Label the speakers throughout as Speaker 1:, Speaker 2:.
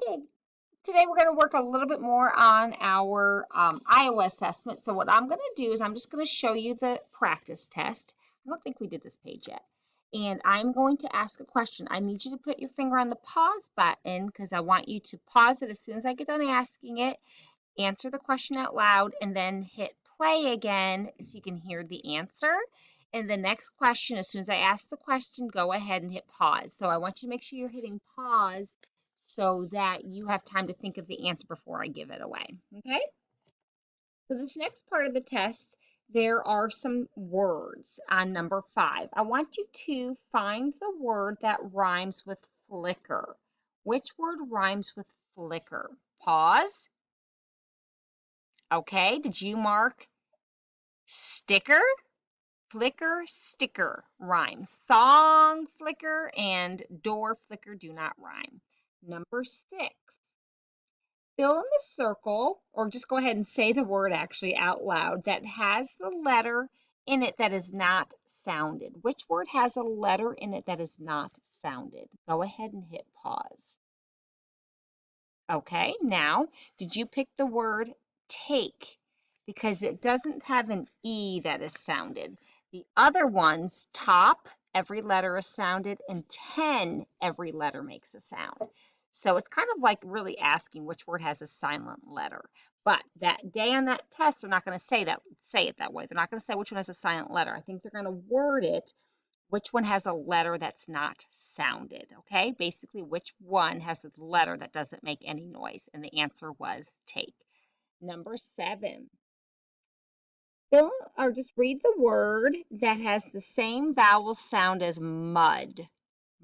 Speaker 1: Okay, today we're going to work a little bit more on our Iowa assessment. So what I'm going to do is I'm just going to show you the practice test. I don't think we did this page yet. And I'm going to ask a question. I need you to put your finger on the pause button because I want you to pause it as soon as I get done asking it, answer the question out loud, and then hit play again so you can hear the answer. And the next question, as soon as I ask the question, go ahead and hit pause. So I want you to make sure you're hitting pause so that you have time to think of the answer before I give it away. Okay? So this next part of the test, there are some words on number 5. I want you to find the word that rhymes with flicker. Which word rhymes with flicker? Pause. Okay, did you mark sticker? Flicker, sticker rhymes. Song, flicker, and door, flicker do not rhyme. Number 6. Fill in the circle, or just go ahead and say the word actually out loud that has the letter in it that is not sounded. Which word has a letter in it that is not sounded? Go ahead and hit pause. Okay, now, did you pick the word take? Because it doesn't have an E that is sounded. The other ones, top, every letter is sounded, and 10, every letter makes a sound. So it's kind of like really asking which word has a silent letter. But that day on that test, they're not going to say it that way. They're not going to say which one has a silent letter. I think they're going to word it which one has a letter that's not sounded, okay? Basically, which one has a letter that doesn't make any noise? And the answer was take. Number 7, fill or just read the word that has the same vowel sound as mud.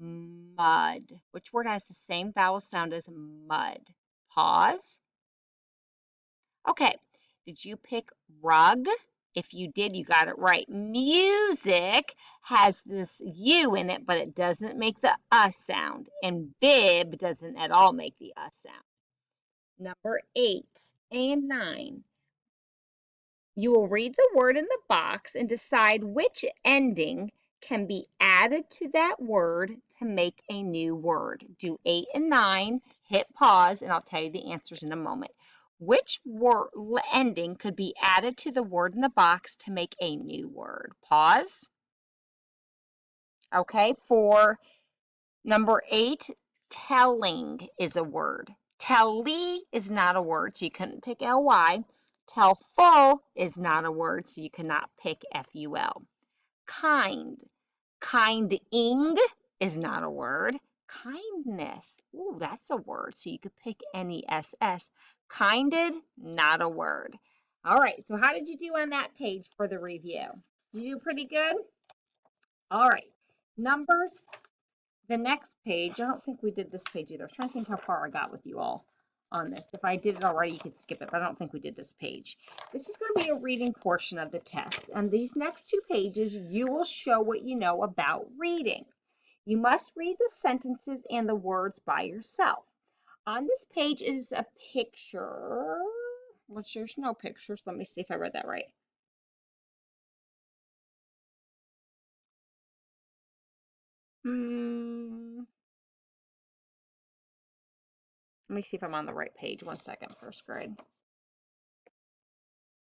Speaker 1: Mud. Which word has the same vowel sound as mud? Pause. Okay, did you pick rug? If you did, you got it right. Music has this U in it, but it doesn't make the sound. And bib doesn't at all make the sound. Number 8 and 9. You will read the word in the box and decide which ending can be added to that word to make a new word. Do 8 and 9, hit pause, and I'll tell you the answers in a moment. Which word ending could be added to the word in the box to make a new word? Pause. Okay, for number 8, telling is a word. Telly is not a word, so you couldn't pick ly. Telful is not a word, so you cannot pick ful. Kind. Kinding is not a word. Kindness. Ooh, that's a word, so you could pick ness. Kinded, not a word. All right, so how did you do on that page for the review? Did you do pretty good? All right, numbers. The next page, I don't think we did this page either. I was trying to think how far I got with you all on this. If I did it already, you could skip it, but I don't think we did this page. This is going to be a reading portion of the test. And these next 2 pages, you will show what you know about reading. You must read the sentences and the words by yourself. On this page is a picture, which there's no pictures. Let me see if I read that right. Let me see if I'm on the right page. 1 second, first grade.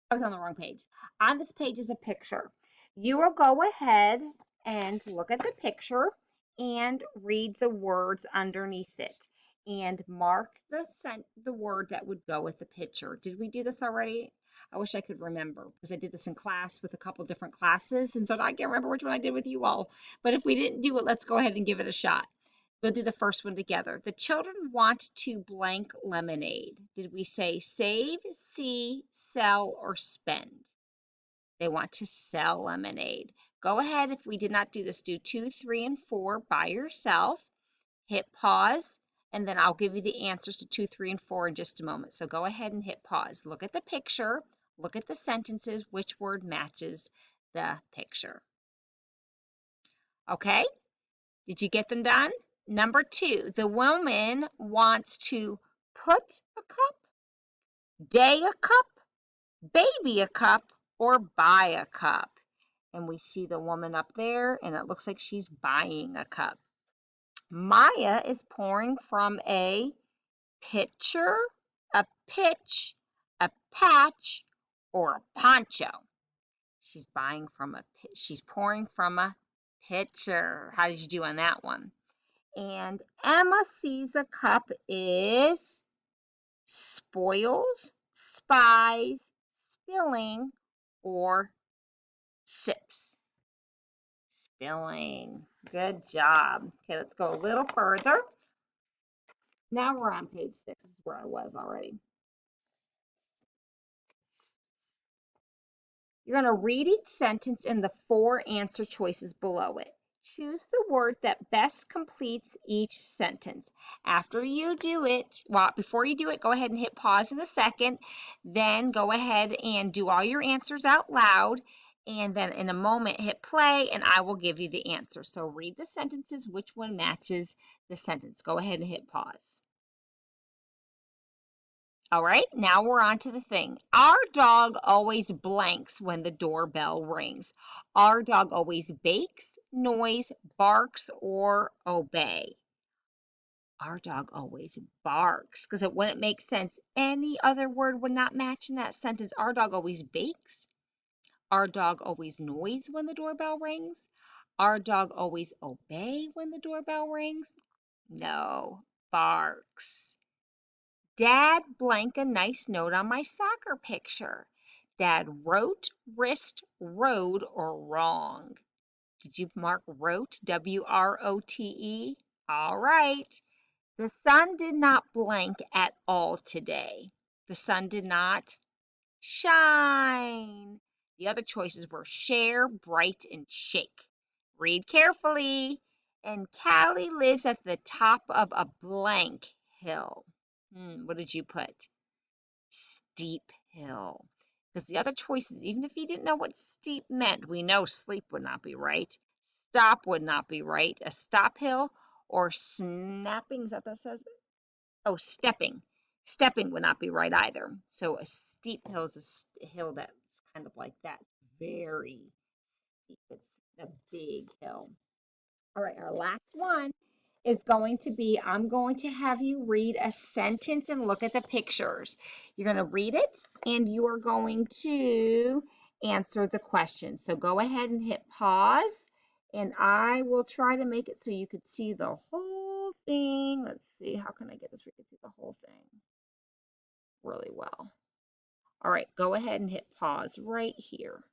Speaker 1: I was on the wrong page. On this page is a picture. You will go ahead and look at the picture and read the words underneath it and mark the word that would go with the picture. Did we do this already? I wish I could remember because I did this in class with a couple different classes, and so I can't remember which one I did with you all. But if we didn't do it, let's go ahead and give it a shot. We'll do the first one together. The children want to blank lemonade. Did we say save, see, sell, or spend? They want to sell lemonade. Go ahead, if we did not do this, do 2, 3, and 4 by yourself. Hit pause, and then I'll give you the answers to 2, 3, and 4 in just a moment. So go ahead and hit pause. Look at the picture. Look at the sentences. Which word matches the picture? Okay? Did you get them done? Number 2, the woman wants to put a cup, day a cup, baby a cup, or buy a cup. And we see the woman up there, and it looks like she's buying a cup. Maya is pouring from a pitcher, a pitch, a patch, or a poncho? She's pouring from a pitcher. How did you do on that one? And Emma sees a cup is spoils, spies, spilling, or sips. Spilling. Good job. Okay, let's go a little further. Now we're on page 6. This is where I was already. You're going to read each sentence in the 4 answer choices below it. Choose the word that best completes each sentence. After you do it, well, before you do it, go ahead and hit pause in a second. Then go ahead and do all your answers out loud. And then in a moment, hit play, and I will give you the answer. So read the sentences, which one matches the sentence. Go ahead and hit pause. All right, now we're on to the thing. Our dog always blanks when the doorbell rings. Our dog always bakes, noise, barks, or obey. Our dog always barks because it wouldn't make sense. Any other word would not match in that sentence. Our dog always bakes. Our dog always noise when the doorbell rings. Our dog always obey when the doorbell rings. No, barks. Dad blank a nice note on my soccer picture. Dad wrote, wrist, rode, or wrong. Did you mark wrote? W-R-O-T-E? All right. The sun did not blank at all today. The sun did not shine. The other choices were share, bright, and shake. Read carefully. And Callie lives at the top of a blank hill. What did you put? Steep hill. Because the other choices, even if you didn't know what steep meant, we know sleep would not be right. Stop would not be right. A stop hill or snapping, is that what that says? Oh, stepping. Stepping would not be right either. So a steep hill is a hill that's kind of like that. Very steep. It's a big hill. All right, our last one is going to be, I'm going to have you read a sentence and look at the pictures. You're going to read it and you are going to answer the question. So go ahead and hit pause and I will try to make it so you could see the whole thing. Let's see, how can I get this so you can see the whole thing really well? All right, go ahead and hit pause right here.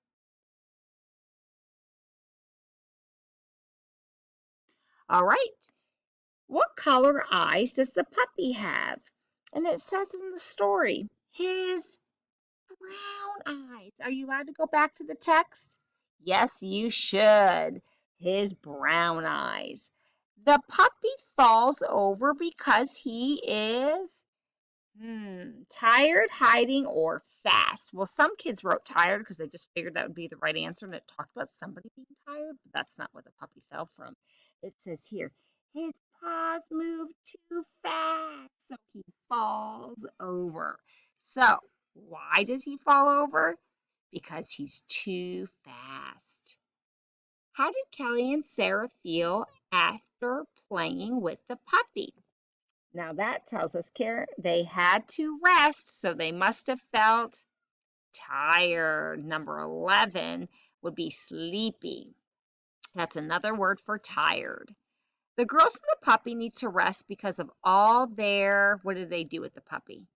Speaker 1: All right. What color eyes does the puppy have? And it says in the story, his brown eyes. Are you allowed to go back to the text? Yes, you should. His brown eyes. The puppy falls over because he is tired, hiding, or fast. Well, some kids wrote tired because they just figured that would be the right answer and it talked about somebody being tired, but that's not where the puppy fell from. It says here, his paws move too fast, so he falls over. So, why does he fall over? Because he's too fast. How did Kelly and Sarah feel after playing with the puppy? Now that tells us they had to rest, so they must have felt tired. Number 11 would be sleepy. That's another word for tired. The girls and the puppy need to rest because of all their, what did they do with the puppy?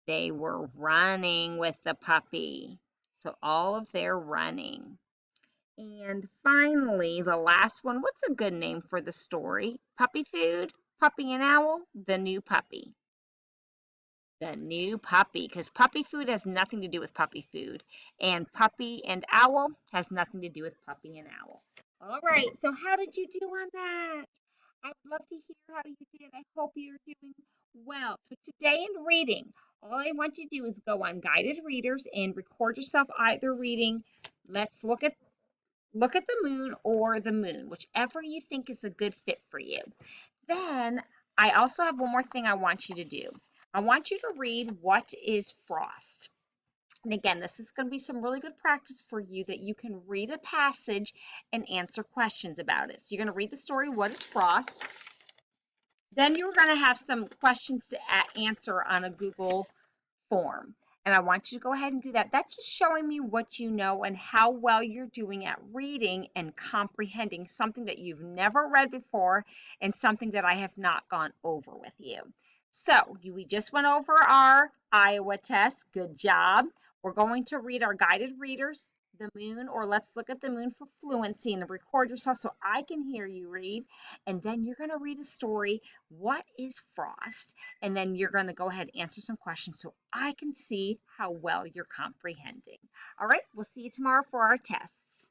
Speaker 1: They were running with the puppy. So all of their running. And finally, the last one, what's a good name for the story? Puppy food, Puppy and Owl, the new puppy. The new puppy, because puppy food has nothing to do with puppy food, and puppy and owl has nothing to do with puppy and owl. All right, so how did you do on that? I would love to hear how you did. I hope you're doing well. So today in reading, all I want you to do is go on Guided Readers and record yourself either reading Let's Look at the Moon or The Moon, whichever you think is a good fit for you. Then I also have one more thing I want you to do. I want you to read What is Frost? And again, this is going to be some really good practice for you that you can read a passage and answer questions about it. So you're going to read the story, What is Frost? Then you're going to have some questions to answer on a Google form. And I want you to go ahead and do that. That's just showing me what you know and how well you're doing at reading and comprehending something that you've never read before and something that I have not gone over with you. So we just went over our Iowa test. Good job. We're going to read our guided readers, the moon, or let's look at the moon for fluency and record yourself so I can hear you read. And then you're going to read a story. What is frost? And then you're going to go ahead and answer some questions so I can see how well you're comprehending. All right, we'll see you tomorrow for our tests.